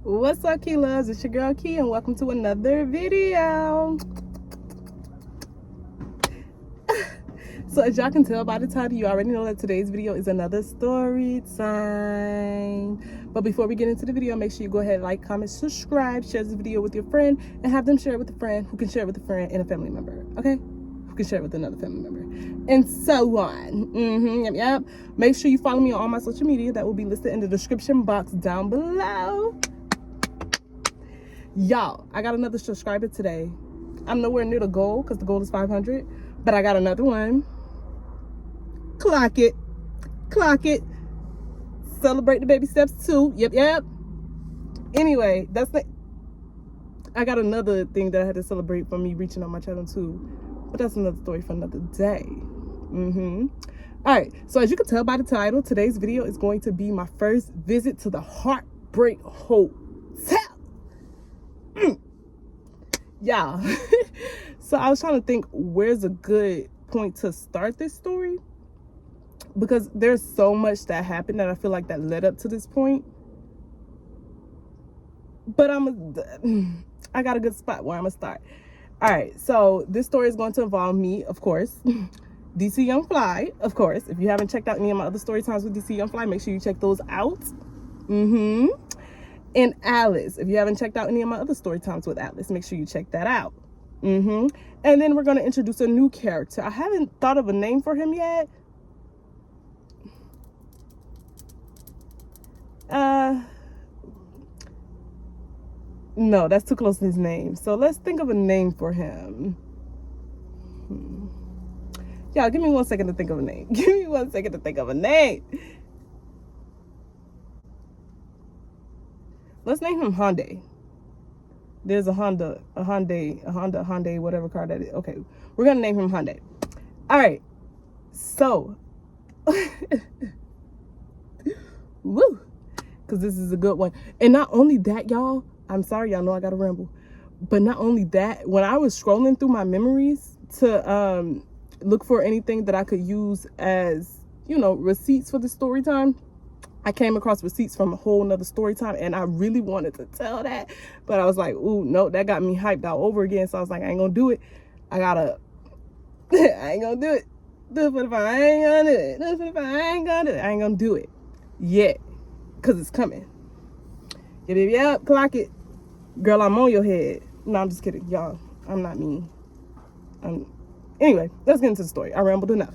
What's up, Key Loves? It's your girl Key, and welcome to another video. So as y'all can tell by the title, you already know that today's video is another story time. But before we get into the video, make sure you go ahead, like, comment, subscribe, share this video with your friend, and have them share it with a friend who can share it with a friend and a family member, okay? Who can share it with another family member, and so on. Yep. Make sure you follow me on all my social media. That will be listed in the description box down below. Y'all, I got another subscriber today. I'm nowhere near the goal because the goal is 500, but I got another one. Clock it. Celebrate the baby steps too. Yep. Anyway, I got another thing that I had to celebrate for me reaching on my channel too, but that's another story for another day. All right, so as you can tell by the title, today's video is going to be my first visit to the Heartbreak Hotel. Y'all. So I was trying to think where's a good point to start this story, because there's so much that happened that I feel like that led up to this point. But I got a good spot where I'm gonna start. All right, so this story is going to involve me, of course, DC Young Fly, of course. If you haven't checked out any of my other story times with DC Young Fly, make sure you check those out. And Alice. If you haven't checked out any of my other story times with Alice, make sure you check that out. And then we're going to introduce a new character. I haven't thought of a name for him yet. No, that's too close to his name. So let's think of a name for him. Y'all, give me 1 second to think of a name. Give me 1 second to think of a name. Let's name him Hyundai. There's a Honda, whatever car that is. Okay, we're gonna name him Hyundai. All right, so, woo, because this is a good one. And not only that, y'all, I'm sorry, y'all know I gotta ramble, but not only that, when I was scrolling through my memories to look for anything that I could use as, you know, receipts for the story time, I came across receipts from a whole nother story time, and I really wanted to tell that, but I was like, ooh, no, that got me hyped out over again. So I was like, I ain't gonna do it. I ain't gonna do it. Do it for the fun. I ain't gonna do it. Do it for the fun. I ain't gonna do it. I ain't gonna do it yet, because it's coming. Yep, clock it. Girl, I'm on your head. No, I'm just kidding, y'all. I'm not mean. Anyway, let's get into the story. I rambled enough.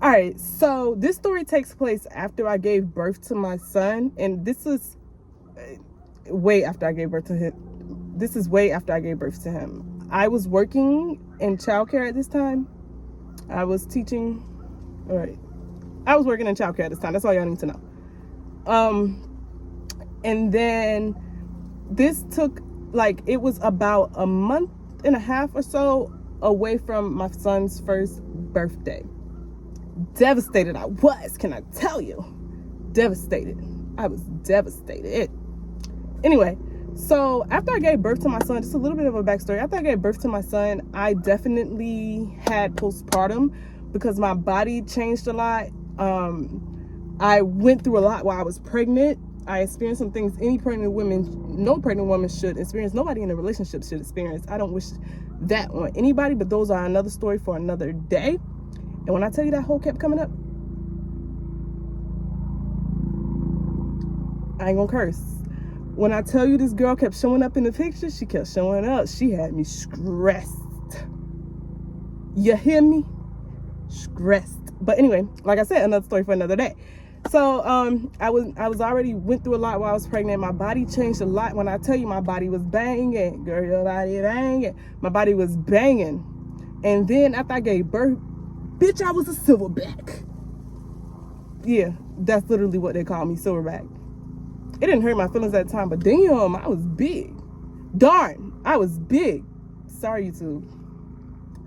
All right, so this story takes place after I gave birth to my son, and this is way after I gave birth to him. This is way after I gave birth to him. I was working in childcare at this time. I was teaching. All right, I was working in childcare at this time. That's all y'all need to know. And then this took, like, it was about a month and a half or so away from my son's first birthday. Devastated I was, can I tell you? Devastated. I was devastated. Anyway, so after I gave birth to my son, just a little bit of a backstory. After I gave birth to my son, I definitely had postpartum because my body changed a lot. I went through a lot while I was pregnant. I experienced some things no pregnant woman should experience. Nobody in a relationship should experience. I don't wish that on anybody, but those are another story for another day. And when I tell you that hole kept coming up, I ain't gonna curse. When I tell you this girl kept showing up in the picture, she kept showing up. She had me stressed. You hear me? Stressed. But anyway, like I said, another story for another day. So I already went through a lot while I was pregnant. My body changed a lot. When I tell you my body was banging, girl, your body banging. My body was banging. And then after I gave birth, bitch, I was a silverback. Yeah, that's literally what they call me, silverback. It didn't hurt my feelings at the time, but damn, I was big. Darn, I was big. Sorry, YouTube.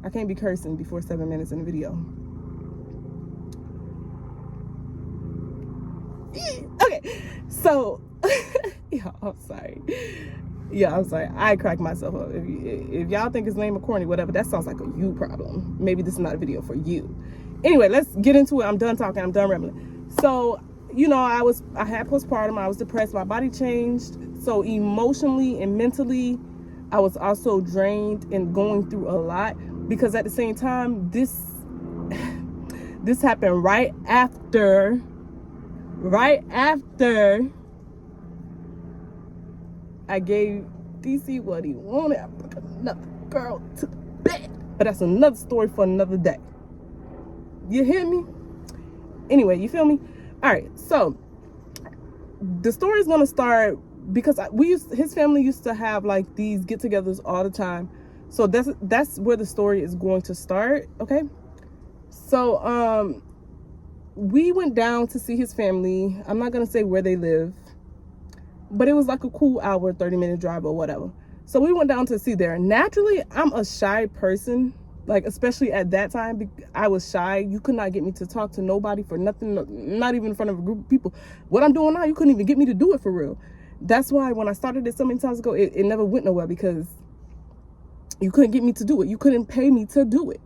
I can't be cursing before 7 minutes in the video. Okay, so, y'all, I'm sorry. Yeah, I'm sorry. I cracked myself up. If y'all think his name is corny, whatever, that sounds like a you problem. Maybe this is not a video for you. Anyway, let's get into it. I'm done talking. I'm done rambling. So you know, I had postpartum, I was depressed, my body changed. So emotionally and mentally, I was also drained and going through a lot, because at the same time, this happened right after I gave DC what he wanted. I took another girl to bed. But that's another story for another day. You hear me? Anyway, you feel me? All right, so the story is gonna start because his family used to have like these get-togethers all the time. So that's where the story is going to start. Okay. So we went down to see his family. I'm not gonna say where they live, but it was like a cool hour, 30-minute drive or whatever. So we went down to see there. Naturally, I'm a shy person. Like, especially at that time, I was shy. You could not get me to talk to nobody for nothing, not even in front of a group of people. What I'm doing now, you couldn't even get me to do it for real. That's why when I started it so many times ago, it never went nowhere, because you couldn't get me to do it. You couldn't pay me to do it.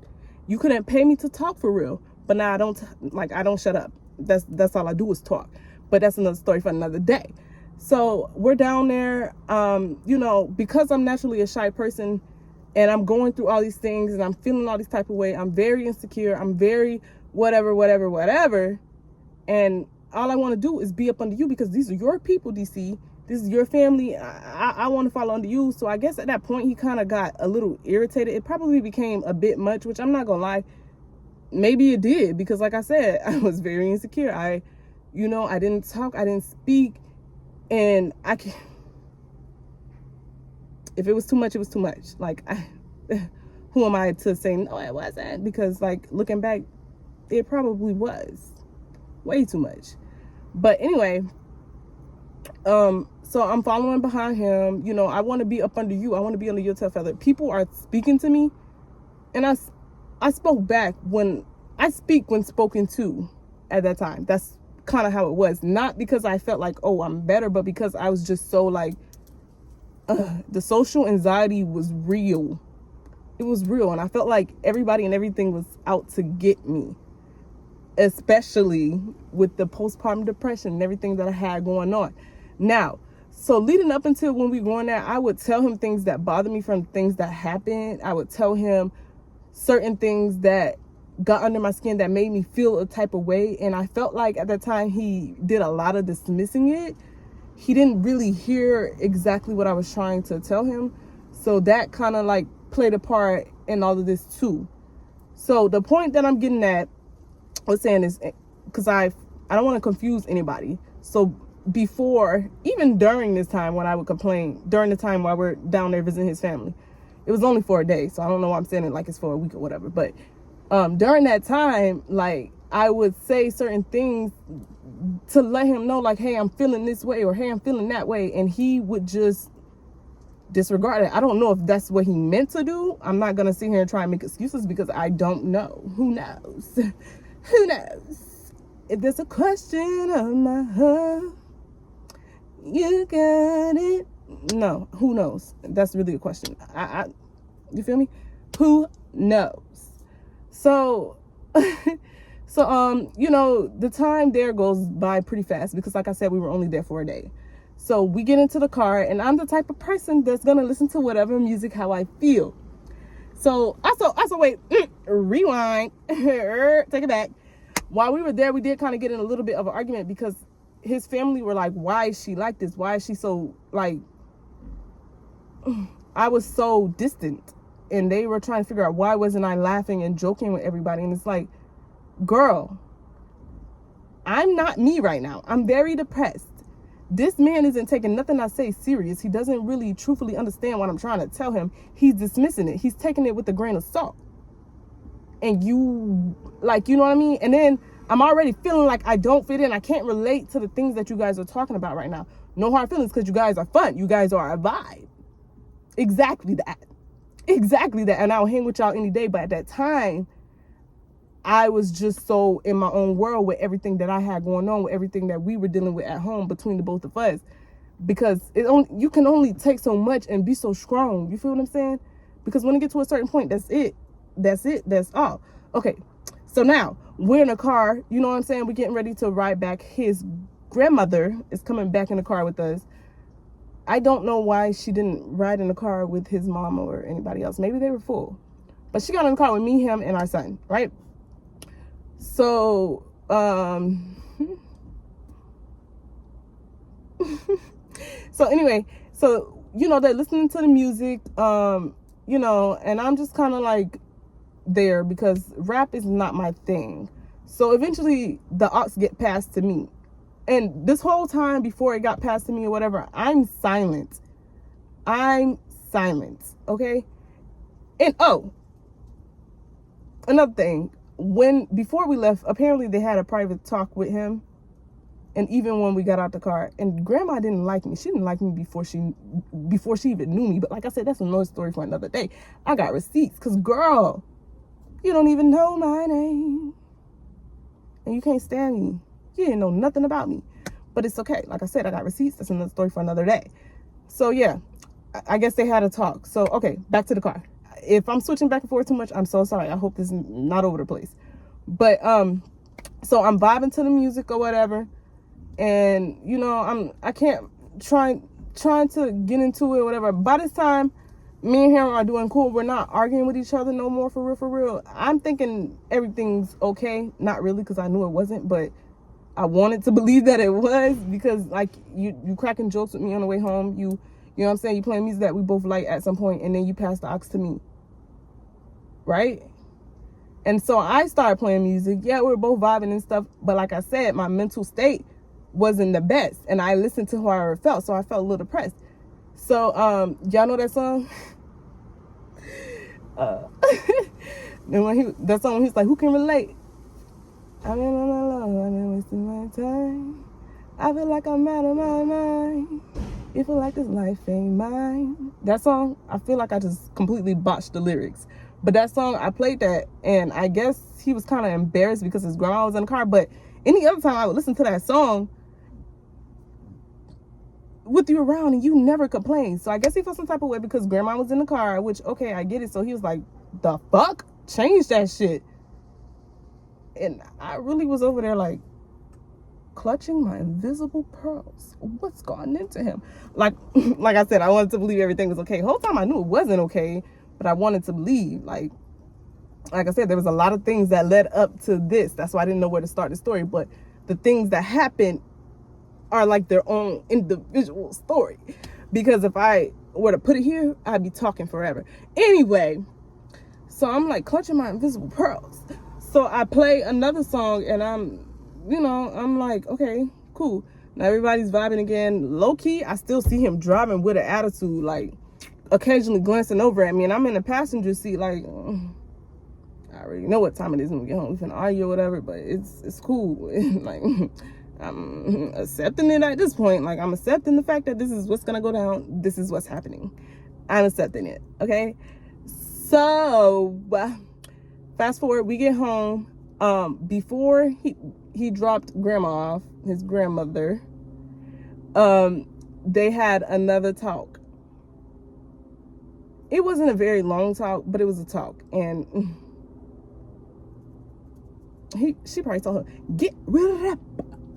You couldn't pay me to talk for real. But now I don't shut up. That's all I do is talk. But that's another story for another day. So we're down there, you know, because I'm naturally a shy person and I'm going through all these things and I'm feeling all these type of way. I'm very insecure. I'm very whatever. And all I want to do is be up under you, because these are your people, DC. This is your family. I want to follow under you. So I guess at that point, he kind of got a little irritated. It probably became a bit much, which I'm not going to lie. Maybe it did, because like I said, I was very insecure. I didn't talk. I didn't speak. And if it was too much, it was too much. Like, who am I to say, no, it wasn't? Because, like, looking back, it probably was way too much. But anyway, so I'm following behind him. You know, I want to be up under you. I want to be under your tail feather. People are speaking to me, and I spoke back when I speak when spoken to at that time. That's kind of how it was. Not because I felt like, oh, I'm better, but because I was just so like, the social anxiety was real. It was real. And I felt like everybody and everything was out to get me, especially with the postpartum depression and everything that I had going on. Now, so leading up until when we were going there, I would tell him things that bothered me from things that happened. I would tell him certain things that got under my skin that made me feel a type of way. And I felt like at that time he did a lot of dismissing it. He didn't really hear exactly what I was trying to tell him. So that kind of like played a part in all of this too. So the point that I'm getting at was saying is, because I don't want to confuse anybody. So before, even during this time when I would complain, during the time while we're down there visiting his family, it was only for a day. So I don't know why I'm saying it like it's for a week or whatever. But during that time, like, I would say certain things to let him know, like, hey, I'm feeling this way, or hey, I'm feeling that way. And he would just disregard it. I don't know if that's what he meant to do. I'm not going to sit here and try and make excuses, because I don't know. Who knows? Who knows? If there's a question on my heart, you got it. No, who knows? That's really a question. You feel me? Who knows? So, you know, the time there goes by pretty fast, because like I said, we were only there for a day. So we get into the car, and I'm the type of person that's going to listen to whatever music, how I feel. So also wait, rewind, take it back. While we were there, we did kind of get in a little bit of an argument, because his family were like, why is she like this? Why is she so, like, I was so distant. And they were trying to figure out why wasn't I laughing and joking with everybody. And it's like, girl, I'm not me right now. I'm very depressed. This man isn't taking nothing I say serious. He doesn't really truthfully understand what I'm trying to tell him. He's dismissing it. He's taking it with a grain of salt. And you, like, you know what I mean? And then I'm already feeling like I don't fit in. I can't relate to the things that you guys are talking about right now. No hard feelings, because you guys are fun. You guys are a vibe. Exactly that. And I'll hang with y'all any day. But at that time, I was just so in my own world with everything that I had going on, with everything that we were dealing with at home between the both of us. Because you can only take so much and be so strong. You feel what I'm saying? Because when it gets to a certain point, that's it. That's all. Okay. So now, we're in a car, you know what I'm saying? We're getting ready to ride back. His grandmother is coming back in the car with us. I don't know why she didn't ride in the car with his mom or anybody else. Maybe they were full. But she got in the car with me, him, and our son, right? So, so anyway, so, you know, they're listening to the music, you know, and I'm just kind of like there because rap is not my thing. So eventually the aux get passed to me. And this whole time before it got passed to me or whatever, I'm silent. Okay? And oh, another thing, before we left, apparently they had a private talk with him. And even when we got out the car, and grandma didn't like me. She didn't like me before she even knew me. But like I said, that's another story for another day. I got receipts because, girl, you don't even know my name. And you can't stand me. You didn't know nothing about me. But it's okay. Like I said, I got receipts. That's another story for another day. So yeah, I guess they had a talk. So, okay, back to the car. If I'm switching back and forth too much, I'm so sorry. I hope this is not over the place. But so I'm vibing to the music or whatever. And, you know, I can't trying to get into it or whatever. By this time, me and him are doing cool. We're not arguing with each other no more, for real. I'm thinking everything's okay. Not really, because I knew it wasn't, but I wanted to believe that it was, because like you cracking jokes with me on the way home. You know what I'm saying? You playing music that we both like at some point, and then you pass the aux to me. Right? And so I started playing music. Yeah, we were both vibing and stuff, but like I said, my mental state wasn't the best, and I listened to how I felt, so I felt a little depressed. So y'all know that song? Then when that song, he's like, who can relate? I'm in on my love, I've been wasting my time. I feel like I'm out of my mind. It feel like this life ain't mine. That song, I feel like I just completely botched the lyrics. But that song, I played that, and I guess he was kind of embarrassed because his grandma was in the car. But any other time I would listen to that song with you around, and you never complain. So I guess he felt some type of way because grandma was in the car, which, okay, I get it. So he was like, the fuck? Change that shit. And I really was over there like clutching my invisible pearls. What's gone into him? Like I said, I wanted to believe everything was okay. The whole time I knew it wasn't okay, but I wanted to believe. Like I said, there was a lot of things that led up to this. That's why I didn't know where to start the story. But the things that happened are like their own individual story. Because if I were to put it here, I'd be talking forever. Anyway, so I'm like clutching my invisible pearls. So I play another song, and I'm like, okay, cool. Now everybody's vibing again. Low key, I still see him driving with an attitude, like occasionally glancing over at me, and I'm in the passenger seat, like, I already know what time it is when we get home. We can argue or whatever, but it's cool. Like, I'm accepting it at this point. Like, I'm accepting the fact that this is what's gonna go down. This is what's happening. I'm accepting it. Okay. So fast forward, we get home. Before he dropped grandma off, his grandmother, they had another talk. It wasn't a very long talk, but it was a talk. And she probably told her, get rid of that.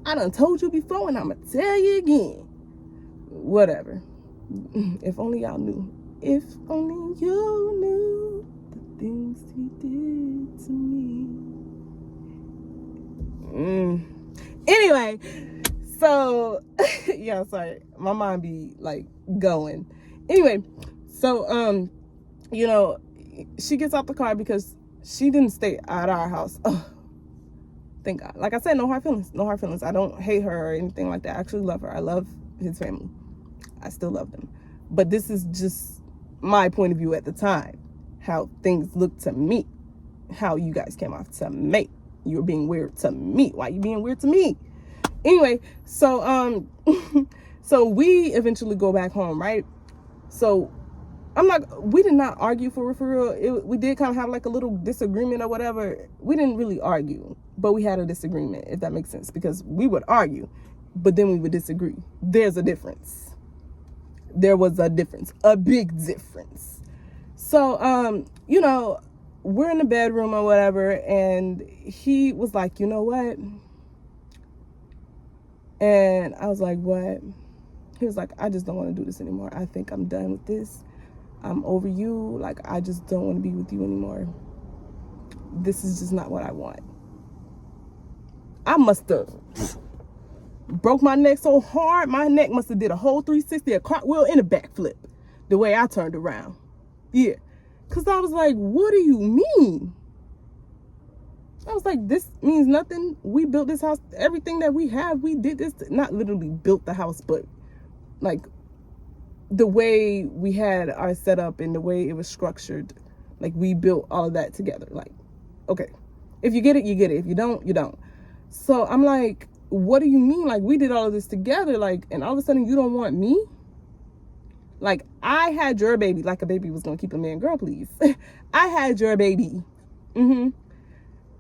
I done told you before, and I'm going to tell you again. Whatever. If only y'all knew. If only you knew the things he did to me. Anyway, so, yeah, sorry. My mind be, like, going. Anyway, so, you know, she gets out the car because she didn't stay at our house. Oh, thank God. Like I said, no hard feelings. No hard feelings. I don't hate her or anything like that. I actually love her. I love his family. I still love them. But this is just my point of view at the time. How things look to me. How you guys came off to me. You were being weird to me. Why you being weird to me? Anyway, so so we eventually go back home, right? So we did not argue for real. We did kind of have like a little disagreement or whatever. We didn't really argue, but we had a disagreement, if that makes sense, because we would argue, but then we would disagree. There's a difference. There was a difference, a big difference. So, you know, we're in the bedroom or whatever, and he was like, you know what? And I was like, what? He was like, I just don't want to do this anymore. I think I'm done with this. I'm over you. Like, I just don't want to be with you anymore. This is just not what I want. I must have broke my neck so hard, my neck must have did a whole 360, a cartwheel, and a backflip the way I turned around. Yeah. Because I was like, what do you mean? I was like, this means nothing. We built this house. Everything that we have, we did this. Not literally built the house, but like the way we had our setup and the way it was structured, like we built all of that together. Like, okay, if you get it, you get it. If you don't, you don't. So I'm like, what do you mean? Like, we did all of this together, like, and all of a sudden you don't want me? Like, I had your baby. Like a baby was gonna keep a man. Girl, please. I had your baby.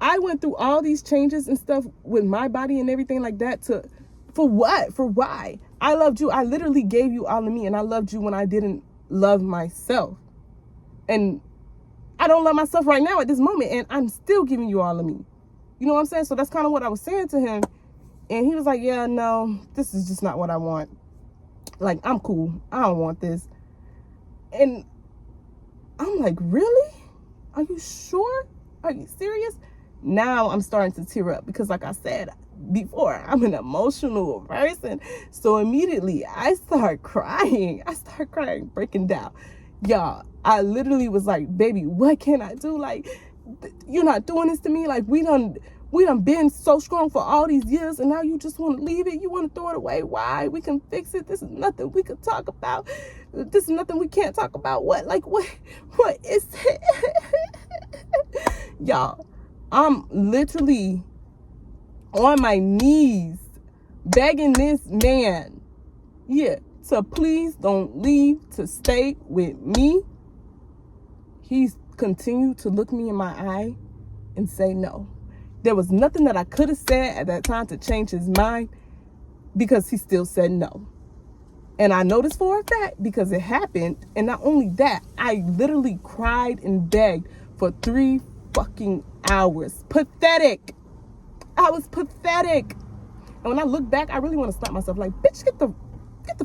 I went through all these changes and stuff with my body and everything like that for what? For why? I loved you. I literally gave you all of me, and I loved you when I didn't love myself. And I don't love myself right now at this moment, and I'm still giving you all of me. You know what I'm saying? So that's kind of what I was saying to him. And he was like, yeah, no, this is just not what I want. Like, I'm cool. I don't want this. And I'm like, really? Are you sure? Are you serious? Now I'm starting to tear up because, like I said before, I'm an emotional person. So immediately I start crying. Breaking down. Y'all, I literally was like, baby, what can I do? Like, you're not doing this to me. Like, we done been so strong for all these years, and now you just want to leave it. You want to throw it away. Why? We can fix it. This is nothing we could talk about. This is nothing we can't talk about. What is it? Y'all, I'm literally on my knees begging this man, to please don't leave, to stay with me. He's continued to look me in my eye and say no. There was nothing that I could have said at that time to change his mind, because he still said no. And I know this for a fact because it happened. And not only that, I literally cried and begged for 3 fucking hours. Pathetic. I was pathetic. And when I look back, I really want to stop myself. Like, bitch, get the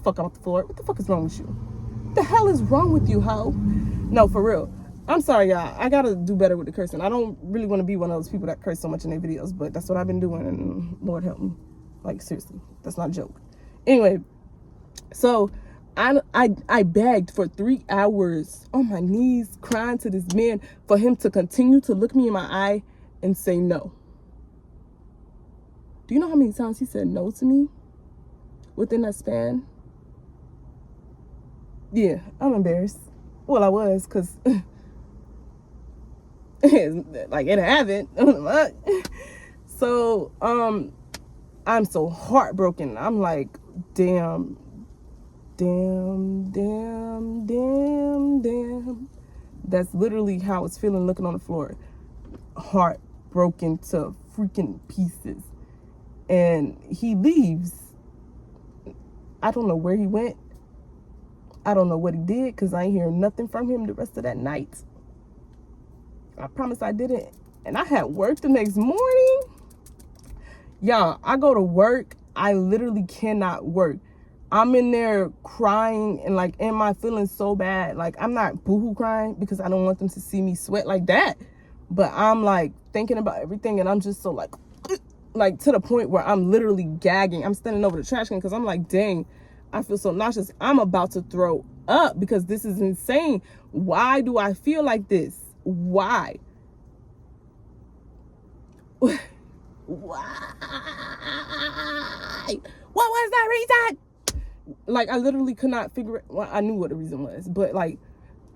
fuck off the floor. What the fuck is wrong with you? What the hell is wrong with you, hoe? No, for real. I'm sorry, y'all. I gotta do better with the cursing. I don't really want to be one of those people that curse so much in their videos, but that's what I've been doing, and Lord help me. Like, seriously, that's not a joke. Anyway, so I begged for 3 hours on my knees, crying to this man for him to continue to look me in my eye and say no. Do you know how many times he said no to me within that span? Yeah, I'm embarrassed. Well, I was, because like, it happened. So I'm so heartbroken. I'm like, damn. That's literally how it's feeling, looking on the floor, heartbroken to freaking pieces. And he leaves. I don't know where he went. I don't know what he did, because I ain't hear nothing from him the rest of that night. I promise I didn't. And I had work the next morning. Y'all, I go to work. I literally cannot work. I'm in there crying and, like, in my feelings so bad. Like, I'm not boohoo crying because I don't want them to see me sweat like that. But I'm, like, thinking about everything, and I'm just so, like to the point where I'm literally gagging. I'm standing over the trash can because I'm like, dang, I feel so nauseous. I'm about to throw up because this is insane. Why do I feel like this? Why? Why? What was that reason? Like, I literally could not figure it. Well, I knew what the reason was, but, like,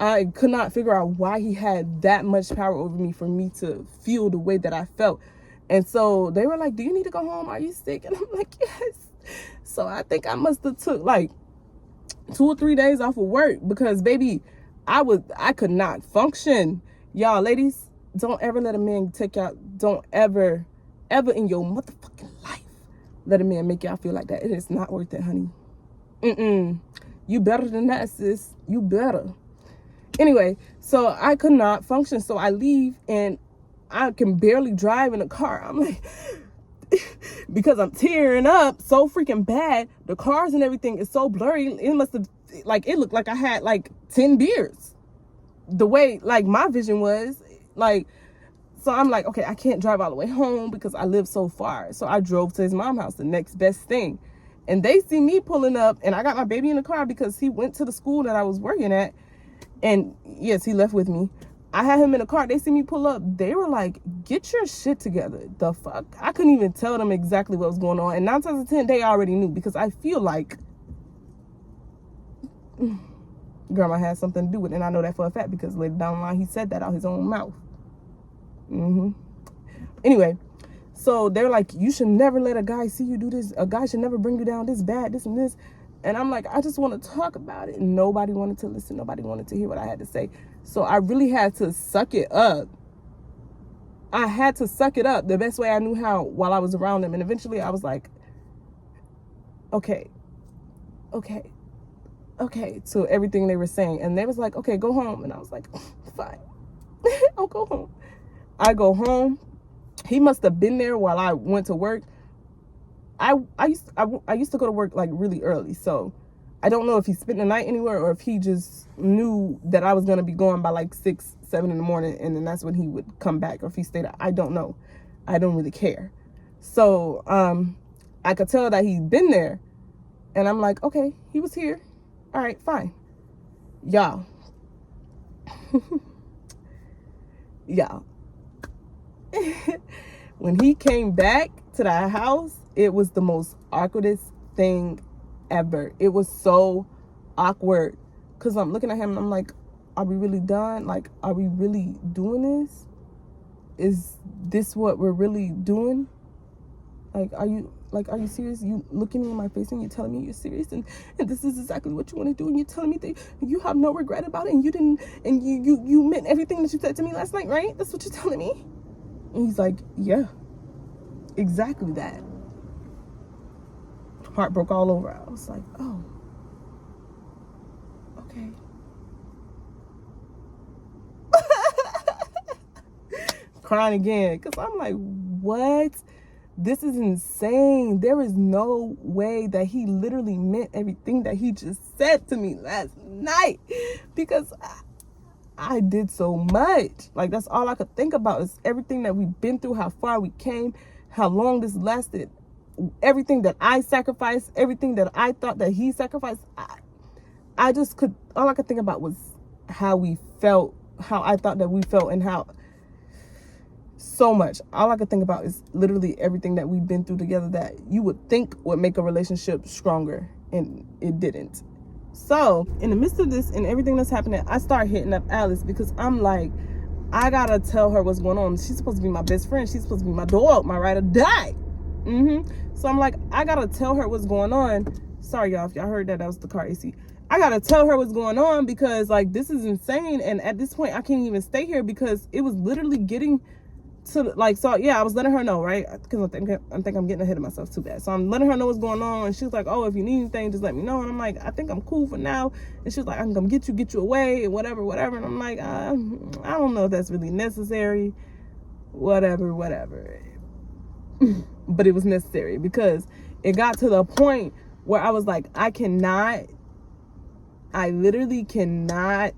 I could not figure out why he had that much power over me for me to feel the way that I felt. And so they were like, do you need to go home? Are you sick? And I'm like, yes. So I think I must have took like 2 or 3 days off of work because, baby, I could not function. Y'all, ladies, don't ever let a man take y'all. Don't ever in your motherfucking life let a man make y'all feel like that. It is not worth it, honey. You better than that, sis. You better. Anyway, so I could not function. So I leave and I can barely drive in the car. I'm like, because I'm tearing up so freaking bad. The cars and everything is so blurry. It must have, like, it looked like I had like 10 beers. The way, like, my vision was, like, so I'm like, okay, I can't drive all the way home because I live so far. So I drove to his mom's house, the next best thing. And they see me pulling up, and I got my baby in the car because he went to the school that I was working at. And yes, he left with me. I had him in the car. They see me pull up. They were like, get your shit together. The fuck? I couldn't even tell them exactly what was going on. And 9 times out of 10, they already knew, because I feel like grandma had something to do with it. And I know that for a fact because later down the line, he said that out his own mouth. Anyway, so they're like, you should never let a guy see you do this. A guy should never bring you down this bad, this and this. And I'm like, I just want to talk about it. And nobody wanted to listen. Nobody wanted to hear what I had to say. So I really had to suck it up. I had to suck it up the best way I knew how while I was around them. And eventually I was like, okay, to everything they were saying. And they was like, okay, go home. And I was like, fine, I'll go home. I go home. He must have been there while I went to work. I used to go to work like really early, so I don't know if he spent the night anywhere or if he just knew that I was gonna be gone by like 6, 7 in the morning, and then that's when he would come back, or if he stayed out. I don't know. I don't really care. So I could tell that he'd been there, and I'm like, okay, he was here. All right, fine. Y'all. Y'all. When he came back to the house, it was the most awkwardest thing ever. It was so awkward because I'm looking at him and I'm like, are we really done? Like, are we really doing this? Is this what we're really doing? Like, are you serious? You looking me in my face and you're telling me you're serious, and this is exactly what you want to do, and you're telling me that you have no regret about it, and you didn't, and you meant everything that you said to me last night, right? That's what you're telling me? And he's like, yeah, exactly that. Heart broke all over. I was like, oh, okay. Crying again, because I'm like, what? This is insane. There is no way that he literally meant everything that he just said to me last night, because I did so much. Like, that's all I could think about is everything that we've been through, how far we came, how long this lasted, everything that I sacrificed, everything that I thought that he sacrificed. I just could, all I could think about was how we felt, how I thought that we felt, and how so much. All I could think about is literally everything that we've been through together that you would think would make a relationship stronger, and it didn't. So in the midst of this and everything that's happening, I start hitting up Alice because I'm like, I gotta tell her what's going on. She's supposed to be my best friend. She's supposed to be my dog, my ride or die. So I'm like, I gotta tell her what's going on. Sorry, y'all, if y'all heard that, that was the car AC. I gotta tell her what's going on because, like, this is insane. And at this point, I can't even stay here because it was literally getting to, like, so yeah, I was letting her know, right? Because I think I'm getting ahead of myself too bad. So I'm letting her know what's going on, and she's like, oh, if you need anything, just let me know. And I'm like, I think I'm cool for now. And she's like, I can come get you away, and whatever. And I'm like, I don't know if that's really necessary. Whatever. But it was necessary because it got to the point where I was like, I literally cannot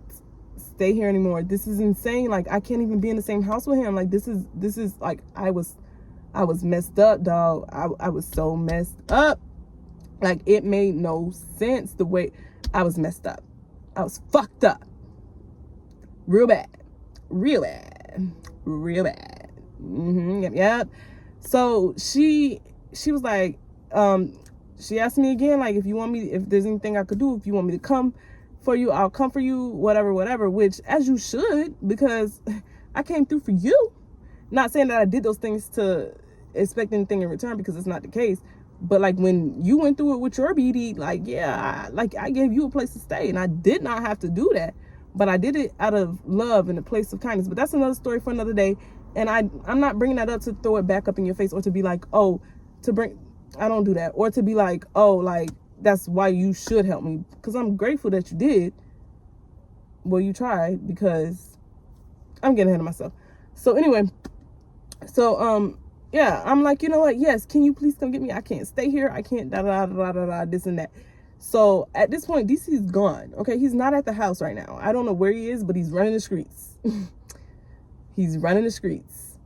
stay here anymore. This is insane. Like, I can't even be in the same house with him. Like, this is like, I was messed up, dog. I was so messed up. Like, it made no sense the way I was messed up. I was fucked up. Real bad. Yep. So she was like, she asked me again, like, if there's anything I could do, if you want me to come for you, I'll come for you, whatever, which, as you should, because I came through for you. Not saying that I did those things to expect anything in return, because it's not the case. But, like, when you went through it with your BD, like, yeah, I gave you a place to stay, and I did not have to do that. But I did it out of love and a place of kindness. But that's another story for another day. And I'm not bringing that up to throw it back up in your face, or to be like, I don't do that. Or to be like, oh, like, that's why you should help me. Because I'm grateful that you did. well, you tried, because I'm getting ahead of myself. So anyway, so yeah, I'm like, you know what, yes, can you please come get me? I can't stay here, I can't this and that. So at this point, DC's gone. Okay, he's not at the house right now. I don't know where he is, but he's running the streets. He's running the streets.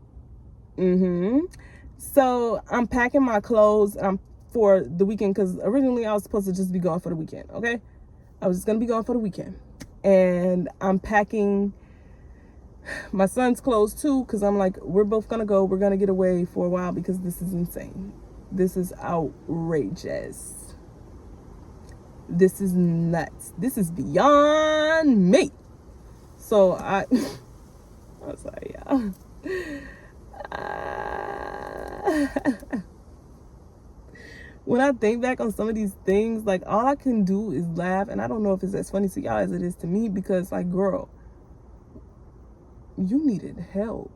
So I'm packing my clothes for the weekend, because originally I was supposed to just be going for the weekend. Okay, I was just gonna be going for the weekend, and I'm packing my son's clothes too, because I'm like, we're both gonna go, we're gonna get away for a while, because this is insane. This is outrageous. This is nuts. This is beyond me. So I'm sorry, y'all. When I think back on some of these things, like, all I can do is laugh, and I don't know if it's as funny to y'all as it is to me, because, like, girl, you needed help.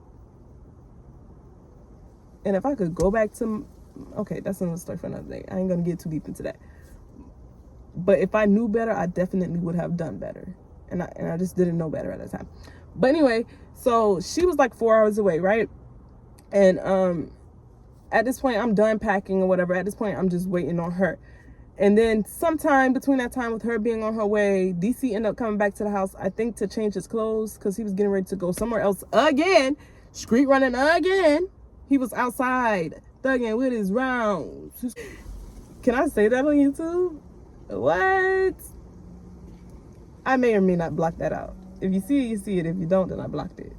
And if I could go back to, okay, that's another story for another day. I ain't gonna get too deep into that. But if I knew better, I definitely would have done better. And I just didn't know better at the time. But anyway, so she was like 4 hours away, right? And at this point, I'm done packing or whatever. At this point, I'm just waiting on her. And then sometime between that time, with her being on her way, DC ended up coming back to the house, I think, to change his clothes, because he was getting ready to go somewhere else again, street running again. He was outside thugging with his rounds. Can I say that on YouTube? What? I may or may not block that out. If you see it, you see it. If you don't, then I blocked it.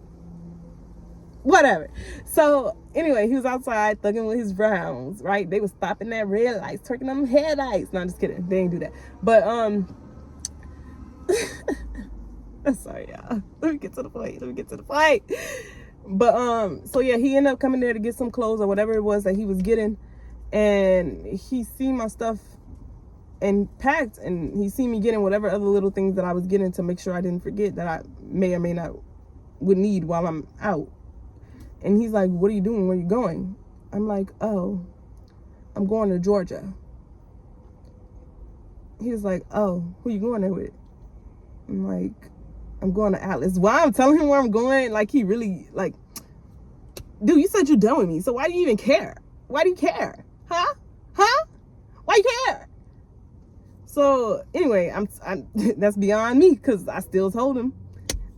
Whatever. So anyway, he was outside thugging with his rounds, right? They was stopping that red lights, twerking them headlights. No, I'm just kidding. They ain't do that. But I'm sorry, y'all. Let me get to the point. But so yeah, he ended up coming there to get some clothes or whatever it was that he was getting, and he seen my stuff and packed, and he seen me getting whatever other little things that I was getting, to make sure I didn't forget that I may or may not would need while I'm out. And he's like, what are you doing? Where are you going? I'm like, oh, I'm going to Georgia. He was like, oh, who you going there with? I'm like, I'm going to Atlas. Why I'm telling him where I'm going? Like, he really, like, dude, you said you're done with me, so why do you even care? Why do you care? Huh? Why you care? So anyway, I'm that's beyond me, because I still told him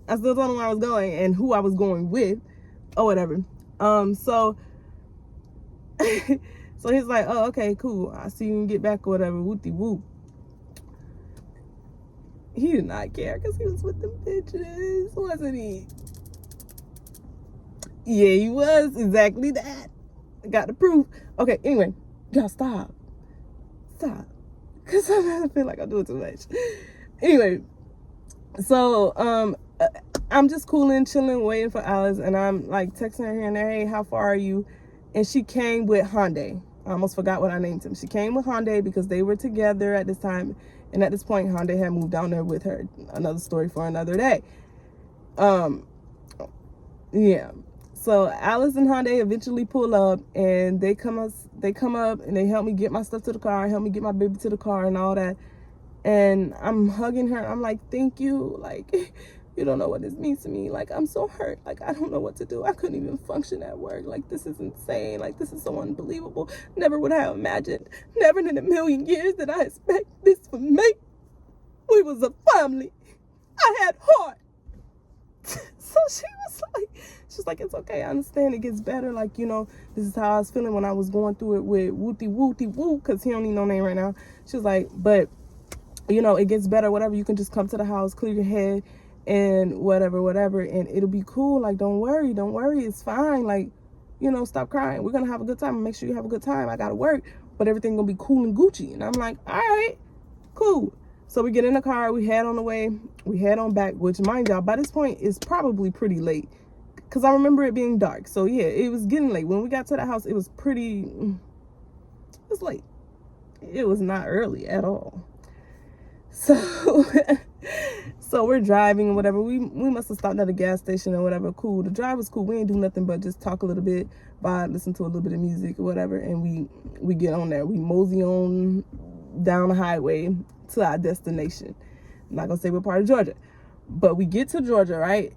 where I was going and who I was going with, or whatever. So so he's like, oh, okay, cool, I'll see you when you get back, or whatever, whoopty whoop. He did not care, because he was with them bitches, wasn't he? Yeah, he was. Exactly that. I got the proof. Okay, anyway, y'all stop, because I feel like I'm doing too much. Anyway, so I'm just cooling, chilling, waiting for Alice, and I'm like texting her here and there, hey, how far are you? And she came with Hyundai. I almost forgot what I named him. She came with Hyundai, because they were together at this time, and at this point, Hyundai had moved down there with her. Another story for another day. Yeah. So Alice and Hyundai eventually pull up, and they come up and they help me get my stuff to the car, help me get my baby to the car and all that. And I'm hugging her. I'm like, thank you. Like, you don't know what this means to me. Like, I'm so hurt. Like, I don't know what to do. I couldn't even function at work. Like, this is insane. Like, this is so unbelievable. Never would I have imagined, never in a million years did I expect this for me. We was a family. I had heart. So she's like, it's okay, I understand, it gets better. Like, you know, this is how I was feeling when I was going through it with wooty woo, because he don't need no name right now. She's like, but, you know, it gets better, whatever. You can just come to the house, clear your head, and whatever, and it'll be cool. Like, don't worry, it's fine. Like, you know, stop crying. We're gonna have a good time. Make sure you have a good time. I gotta work, but everything gonna be cool and Gucci. And I'm like, all right, cool. So we get in the car, we head on the way, we head on back, which, mind y'all, by this point is probably pretty late, because I remember it being dark. So yeah, it was getting late. When we got to the house, it was late. It was not early at all. So so we're driving and whatever. We must have stopped at a gas station or whatever. Cool. The drive was cool. We ain't do nothing but just talk a little bit, vibe, listen to a little bit of music or whatever, and we get on there. We mosey on down the highway to our destination. I'm not gonna say what part of Georgia, But we get to Georgia, right?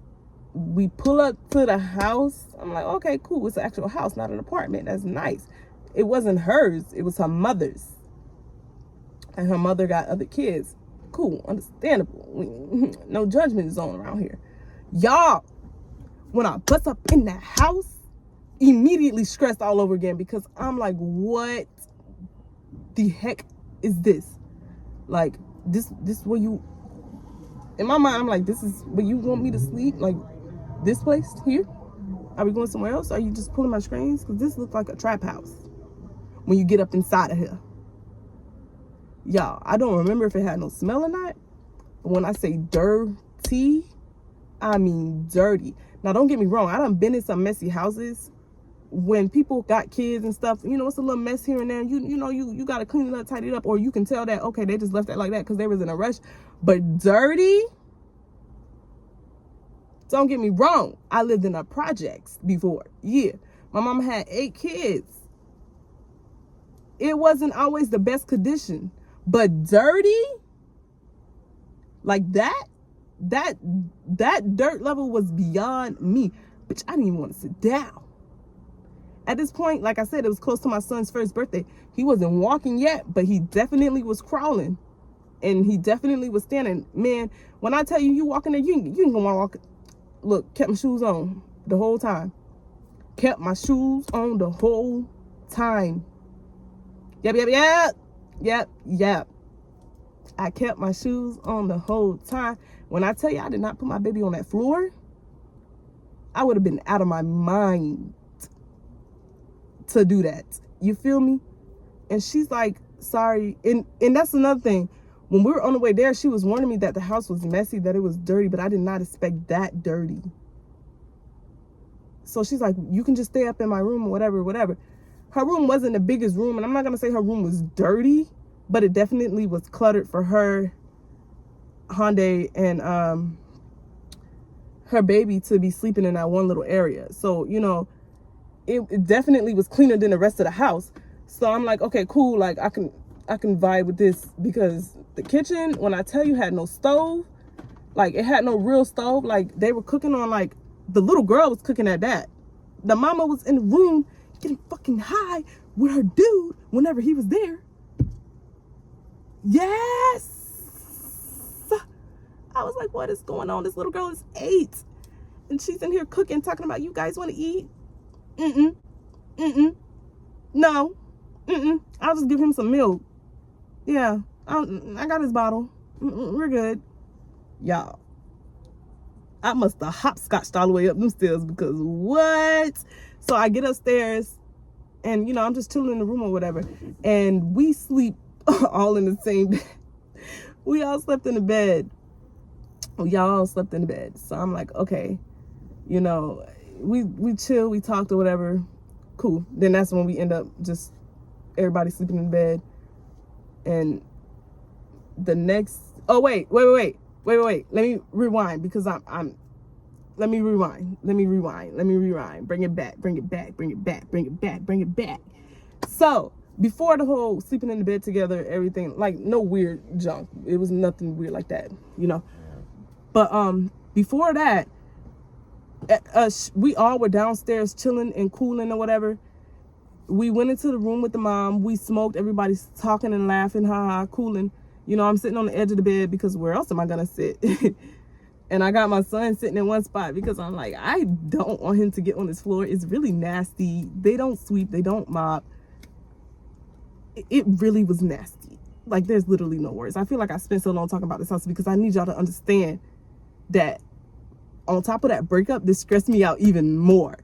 We pull up to the house. I'm like, okay, cool. It's an actual house, not an apartment. That's nice. It wasn't hers. It was her mother's. And her mother got other kids. Cool, understandable. No judgment zone around here. Y'all, when I bust up in that house, immediately stressed all over again, because I'm like, what the heck is this? Like, this where you, in my mind, I'm like, this is where you want me to sleep? Like, this place here? Are we going somewhere else? Are you just pulling my strings? Because this looks like a trap house when you get up inside of here. Y'all, I don't remember if it had no smell or not, but when I say dirty, I mean dirty. Now, don't get me wrong. I done been in some messy houses. When people got kids and stuff, you know, it's a little mess here and there. You got to clean it up, tidy it up, or you can tell that, okay, they just left it like that because they was in a rush. But dirty, don't get me wrong. I lived in a projects before. Yeah. My mama had 8 kids. It wasn't always the best condition, but dirty, like that dirt level was beyond me. Bitch, I didn't even want to sit down. At this point, like I said, it was close to my son's first birthday. He wasn't walking yet, but he definitely was crawling. And he definitely was standing. Man, when I tell you, you walk in there, you ain't gonna walk. Look, kept my shoes on the whole time. Kept my shoes on the whole time. Yep. I kept my shoes on the whole time. When I tell you I did not put my baby on that floor, I would have been out of my mind to do that. You feel me? And she's like, sorry. And that's another thing. When we were on the way there, she was warning me that the house was messy, that it was dirty, but I did not expect that dirty. So she's like, you can just stay up in my room or whatever. Her room wasn't the biggest room, and I'm not going to say her room was dirty, but it definitely was cluttered for her, Hyundai, and her baby to be sleeping in that one little area. So, you know, it definitely was cleaner than the rest of the house. So I'm like, okay, cool. Like, I can vibe with this, because the kitchen, when I tell you, had no stove. Like, it had no real stove. Like, they were cooking on, like, the little girl was cooking at that. The mama was in the room getting fucking high with her dude whenever he was there. Yes. I was like, what is going on? This little girl is 8. And she's in here cooking, talking about, you guys want to eat? No. I'll just give him some milk. Yeah. I got his bottle. We're good. Y'all, I must have hopscotched all the way up them stairs, because what? So I get upstairs, and, you know, I'm just chilling in the room or whatever. And we sleep all in the same bed. We all slept in the bed. Y'all all slept in the bed. So I'm like, okay, you know, we chill, we talked or whatever. Cool. Then that's when we end up just everybody sleeping in bed. And the next, oh, wait. Let me rewind, because let me rewind. Bring it back. So before the whole sleeping in the bed together, everything, like, no weird junk. It was nothing weird like that, you know. But before that, we all were downstairs chilling and cooling or whatever. We went into the room with the mom. We smoked. Everybody's talking and laughing, cooling. You know, I'm sitting on the edge of the bed, because where else am I gonna sit? And I got my son sitting in one spot, because I'm like, I don't want him to get on this floor. It's really nasty. They don't sweep. They don't mop. It really was nasty. Like, there's literally no words. I feel like I spent so long talking about this house, because I need y'all to understand that on top of that breakup, this stressed me out even more.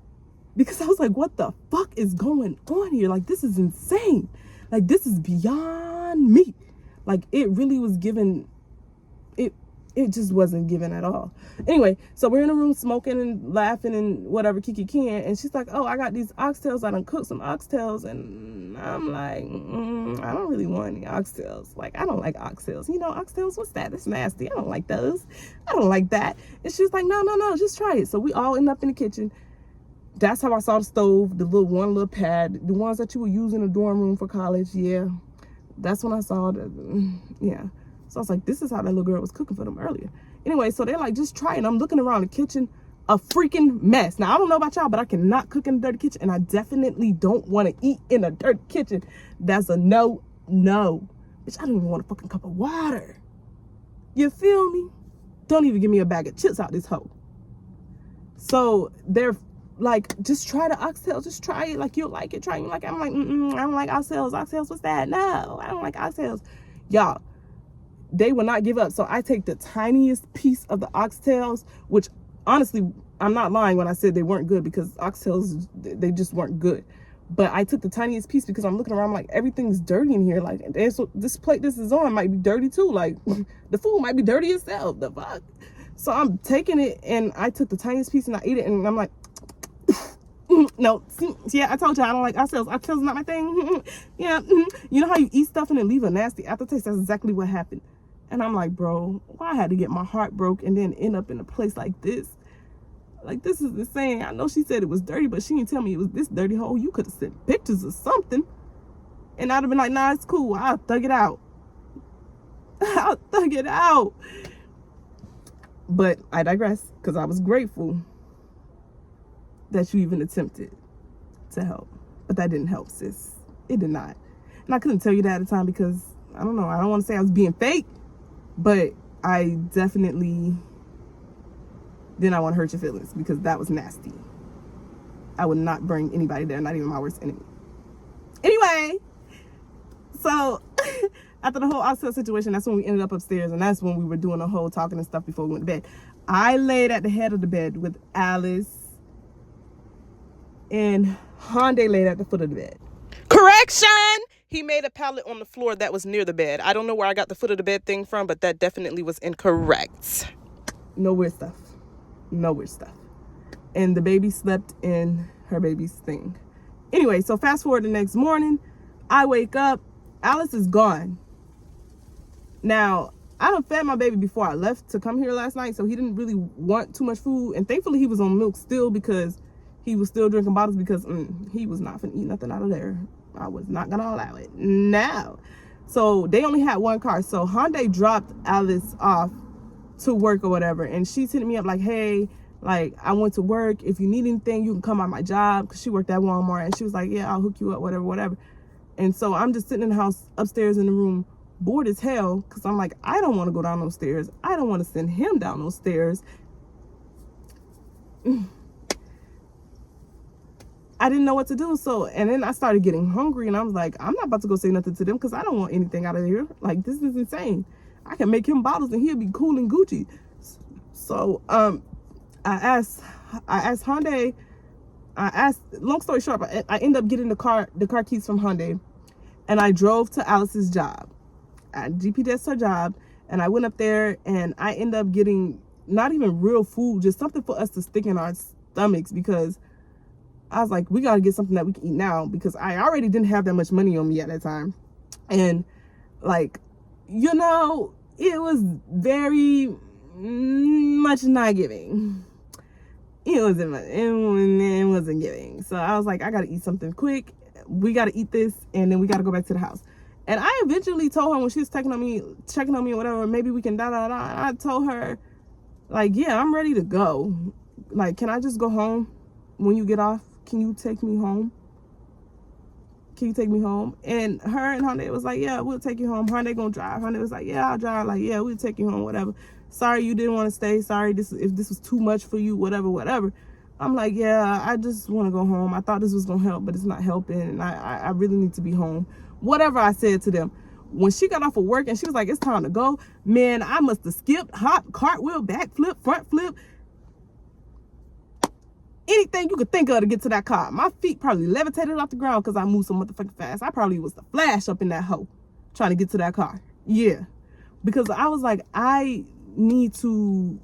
Because I was like, what the fuck is going on here? Like, this is insane. Like, this is beyond me. Like, it really was given, it just wasn't given at all. Anyway, so we're in the room smoking and laughing and whatever, kiki can. And she's like, oh, I got these oxtails. I done cooked some oxtails. And I'm like, I don't really want any oxtails. Like, I don't like oxtails. You know, oxtails, what's that? That's nasty. I don't like those. I don't like that. And she's like, no, just try it. So we all end up in the kitchen. That's how I saw the stove, the one little pad, the ones that you would use in a dorm room for college. Yeah, that's when I saw the, yeah. So I was like, this is how that little girl was cooking for them earlier. Anyway, so they're like, just try it. I'm looking around the kitchen, a freaking mess. Now, I don't know about y'all, but I cannot cook in a dirty kitchen, and I definitely don't want to eat in a dirty kitchen. That's a no. Bitch, I don't even want a fucking cup of water. You feel me? Don't even give me a bag of chips out this hole. So they're like, just try the oxtails. Just try it. Like, you'll like it. Try it. Like, I'm like, I don't like oxtails. Oxtails, what's that? No, I don't like oxtails. Y'all, they will not give up. So I take the tiniest piece of the oxtails, which honestly, I'm not lying when I said they weren't good, because oxtails, they just weren't good. But I took the tiniest piece because I'm looking around, I'm like, everything's dirty in here. Like, so this plate this is on might be dirty too. Like, the food might be dirty itself. The fuck? So I'm taking it, and I took the tiniest piece and I ate it, and I'm like, no, yeah, I told you I don't like oxtails. Oxtails is not my thing. Yeah, you know how you eat stuff and then leave a nasty aftertaste? That's exactly what happened. And I'm like, bro, why I had to get my heart broke and then end up in a place like this? Like, this is insane. I know she said it was dirty, but she didn't tell me it was this dirty hole. You could have sent pictures or something. And I'd have been like, nah, it's cool. I'll thug it out. I'll thug it out. But I digress, because I was grateful that you even attempted to help. But that didn't help, sis. It did not. And I couldn't tell you that at the time because, I don't know, I don't want to say I was being fake, but I definitely did not want to hurt your feelings, because that was nasty. I would not bring anybody there, not even my worst enemy. Anyway, so after the whole oxtail situation, that's when we ended up upstairs, and that's when we were doing the whole talking and stuff before we went to bed. I laid at the head of the bed with Alice, and Hyundai laid at the foot of the bed. Correction! He made a pallet on the floor that was near the bed. I don't know where I got the foot of the bed thing from, but that definitely was incorrect. No weird stuff. No weird stuff. And the baby slept in her baby's thing. Anyway, so fast forward the next morning, I wake up, Alice is gone. Now, I done fed my baby before I left to come here last night, so he didn't really want too much food. And thankfully, he was on milk still, because he was still drinking bottles, because he was not finna eat nothing out of there. I was not gonna allow it. No. So they only had one car. So Hyundai dropped Alice off to work or whatever, and she's hitting me up like, hey, like, I went to work, if you need anything you can come on my job, because she worked at Walmart, and she was like, yeah, I'll hook you up, whatever. And so I'm just sitting in the house upstairs in the room, bored as hell, because I'm like, I don't want to go down those stairs. I don't want to send him down those stairs. I didn't know what to do. So, and then I started getting hungry, and I was like, I'm not about to go say nothing to them, because I don't want anything out of here. Like, this is insane. I can make him bottles and he'll be cool and Gucci. So I asked Hyundai, long story short, I ended up getting the car keys from Hyundai, and I drove to Alice's job. I GPSed her job, and I went up there, and I ended up getting not even real food, just something for us to stick in our stomachs, because I was like, we got to get something that we can eat now, because I already didn't have that much money on me at that time. And like, you know, it was very much not giving. It wasn't giving. So I was like, I got to eat something quick. We got to eat this, and then we got to go back to the house. And I eventually told her, when she was checking on me or whatever, maybe we can And I told her, like, yeah, I'm ready to go. Like, can I just go home when you get off? Can you take me home? Can you take me home? And her and Hyundai was like, yeah, we'll take you home. Hyundai gonna drive. Hyundai was like, yeah, I'll drive. Like, yeah, we'll take you home, whatever. Sorry you didn't want to stay. Sorry if this was too much for you, whatever. I'm like, yeah, I just want to go home. I thought this was gonna help, but it's not helping, and I really need to be home. Whatever I said to them. When she got off of work and she was like, it's time to go, man, I must have skipped, hop, cartwheel, backflip, front flip, anything you could think of to get to that car. My feet probably levitated off the ground because I moved so motherfucking fast. I probably was the Flash up in that hoe trying to get to that car. Yeah. Because I was like, I need to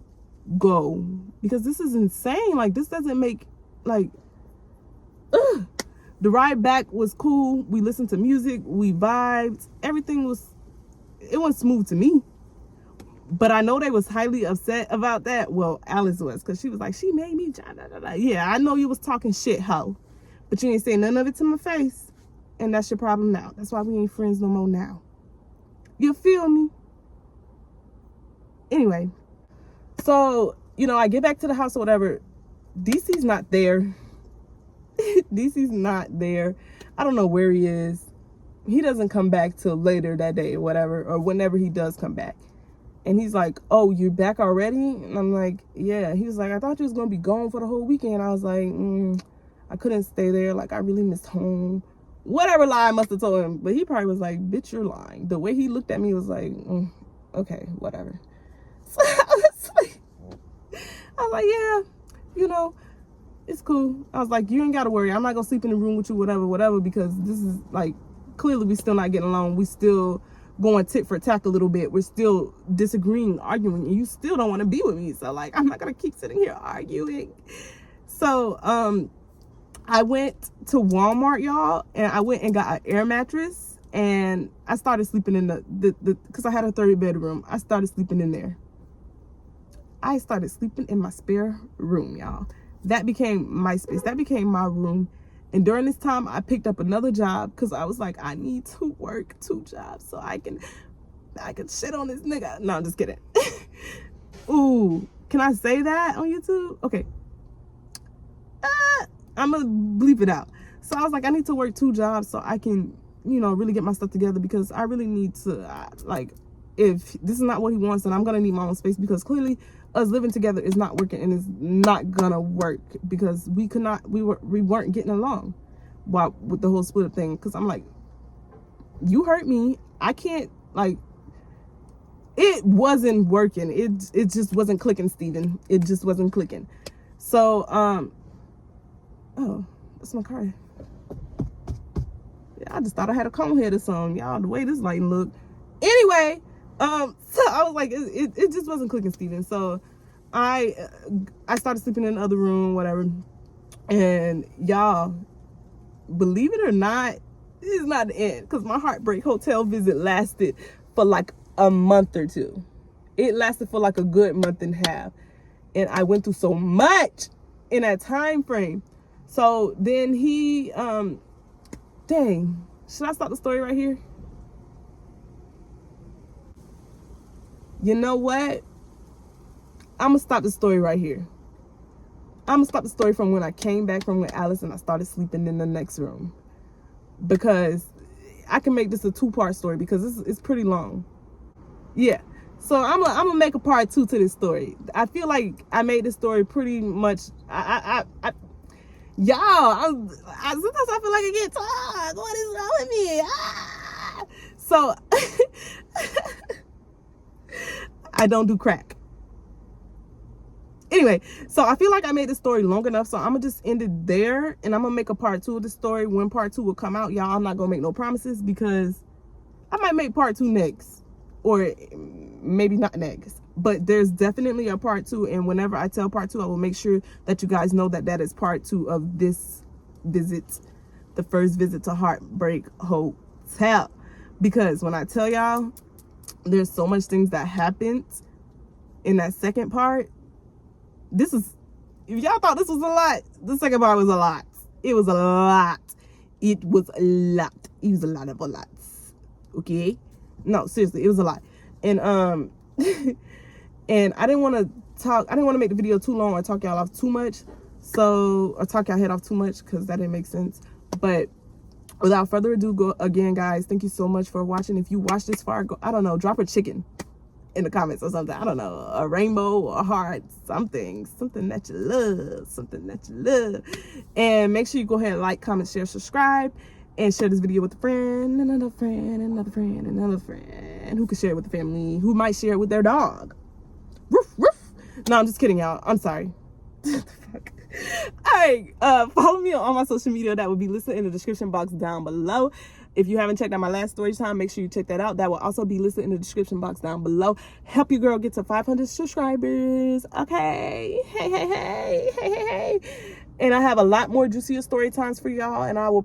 go, because this is insane. Like, this doesn't make, like, ugh. The ride back was cool. We listened to music. We vibed. Everything was, it went smooth to me. But I know they was highly upset about that. Well, Alice was, because she was like, she made me. Yeah, I know you was talking shit, hoe. But you ain't say none of it to my face. And that's your problem now. That's why we ain't friends no more now. You feel me? Anyway, So, you know, I get back to the house or whatever. DC's not there. DC's not there. I don't know where he is. He doesn't come back till later that day or whatever, or whenever he does come back. And he's like, oh, you're back already? And I'm like, yeah. He was like, I thought you was going to be gone for the whole weekend. I was like, I couldn't stay there. Like, I really missed home. Whatever lie I must have told him. But he probably was like, bitch, you're lying. The way he looked at me was like, okay, whatever. So I was like, yeah, you know, it's cool. I was like, you ain't got to worry. I'm not going to sleep in the room with you, whatever, because this is like, clearly we still not getting along. We still going tit for tat a little bit. We're still disagreeing, arguing, and you still don't want to be with me. So like, I'm not going to keep sitting here arguing. So, I went to Walmart, y'all, and I went and got an air mattress, and I started sleeping in the because I had a 3rd bedroom. I started sleeping in there. I started sleeping in my spare room, y'all. That became my space. That became my room. And during this time, I picked up another job because I was like, I need to work 2 jobs so I can shit on this nigga. No, I'm just kidding. Ooh, can I say that on YouTube? Okay. I'm gonna bleep it out. So I was like, I need to work 2 jobs so I can, you know, really get my stuff together, because I really need to, like, if this is not what he wants, then I'm gonna need my own space, because clearly us living together is not working, and it's not gonna work, because we weren't getting along with the whole split up thing. Because I'm like, you hurt me, I can't, like, it wasn't working. It just wasn't clicking, Steven. It just wasn't clicking. So oh, that's my car. Yeah, I just thought I had a cone head or something, y'all, the way this lighting looked. Anyway, so I was like, it just wasn't clicking, Steven. So I started sleeping in the other room, whatever. And y'all, believe it or not, this is not the end, because my Heartbreak Hotel visit lasted for like a month or 2. It lasted for like a good month and a half. And I went through so much in that time frame. So then he, dang, should I stop the story right here? You know what? I'm gonna stop the story right here. I'm gonna stop the story from when I came back from with Alice and I started sleeping in the next room, because I can make this a 2-part story, because it's pretty long. Yeah. So I'm gonna make a part 2 to this story. I feel like I made this story pretty much. Y'all, sometimes I feel like I get tired. What is wrong with me? So I don't do crack. Anyway, so I feel like I made the story long enough, so I'm gonna just end it there, and I'm gonna make a part 2 of the story when part 2 will come out. Y'all, I'm not gonna make no promises, because I might make part 2 next, or maybe not next, but there's definitely a part 2. And whenever I tell part 2, I will make sure that you guys know that that is part 2 of this visit, the first visit to Heartbreak Hotel. Because when I tell y'all, there's so much things that happened in that second part. This is, if y'all thought this was a lot, the second part was a lot. It was a lot. It was a lot. It was a lot of a lots. Okay? No, seriously, it was a lot. And and I didn't want to make the video too long or talk y'all off too much. So, or talk y'all head off too much, because that didn't make sense. But without further ado, go again, guys, thank you so much for watching. If you watched this far, go, I don't know, drop a chicken in the comments or something. I don't know, a rainbow or a heart, something that you love, and make sure you go ahead and like, comment, share, subscribe, and share this video with a friend, another friend, another friend, another friend who could share it with the family, who might share it with their dog. Roof, roof. No, I'm just kidding, y'all. I'm sorry. What the fuck? All right, follow me on all my social media. That will be listed in the description box down below. If you haven't checked out my last story time, make sure you check that out. That will also be listed in the description box down below. Help your girl get to 500 subscribers. Okay. Hey. And I have a lot more juicier story times for y'all. And I'm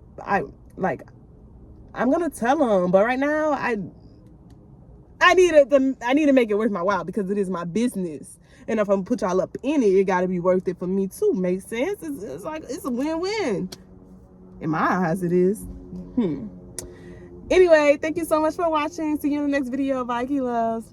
gonna tell them. But right now, I need to make it worth my while, because it is my business. And if I'm gonna put y'all up in it, it gotta be worth it for me too. Makes sense? It's like, it's a win-win. In my eyes, it is. Anyway, thank you so much for watching. See you in the next video. Bye, Key Loves.